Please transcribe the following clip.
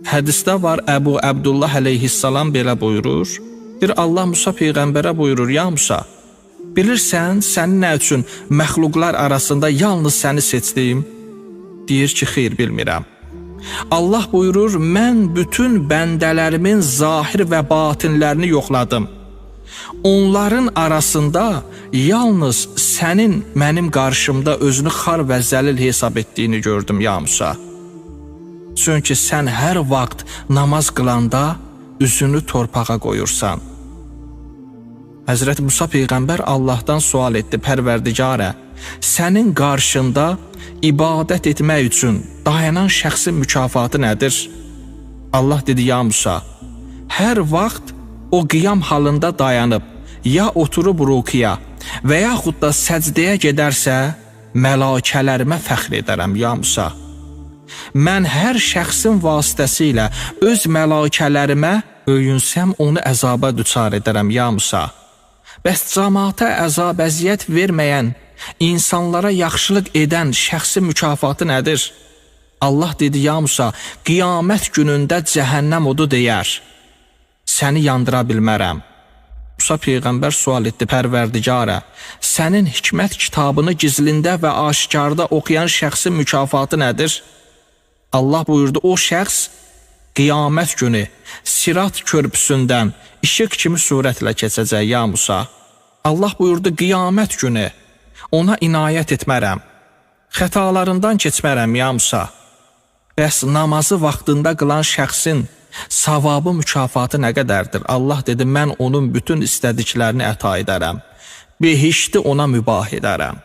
Hədisdə var, Əbu Əbdullah əleyhissalam belə buyurur. Bir Allah Musa Peyğəmbərə buyurur, ya Musa, bilirsən, səni nə üçün məxluqlar arasında yalnız səni seçdim? Deyir ki, xeyr, bilmirəm. Allah buyurur, mən bütün bəndələrimin zahir və batinlərini yoxladım. Onların arasında yalnız sənin mənim qarşımda özünü xar və zəlil hesab etdiyini gördüm, ya Musa. Çünki sən hər vaxt namaz qılanda üzünü torpağa qoyursan. Həzrət Musa Peyğəmbər Allahdan sual etdi, Pərverdigarə, sənin qarşında ibadət etmək üçün dayanan şəxsin mükafatı nədir? Allah dedi, ya Musa, hər vaxt o qiyam halında dayanıb, ya oturub rukiya və yaxud da səcdəyə gedərsə, mələkələrimə fəxr edərəm, ya Musa. Mən hər şəxsin vasitəsilə öz mələkələrimə öyünsəm, onu əzaba düçar edərəm, ya Musa. Bəs cəmaata əzab əziyyət verməyən, insanlara yaxşılıq edən şəxsin mükafatı nədir? Allah dedi, ya Musa, qiyamət günündə cəhənnəm odu deyər, səni yandıra bilmərəm. Musa Peyğəmbər sual etdi, Pərverdigarə, sənin hikmət kitabını gizlində və aşikarda oxuyan şəxsin mükafatı nədir? Allah buyurdu, o şəxs qiyamət günü Sirat körpüsündən işıq kimi surətlə keçəcək, ya Musa. Allah buyurdu, qiyamət günü ona inayət etmərəm, xətalarından keçmərəm, ya Musa. Bəs namazı vaxtında qılan şəxsin savabı, mükafatı nə qədərdir? Allah dedi, mən onun bütün istədiklərini əta edərəm, behişti ona mübah edərəm.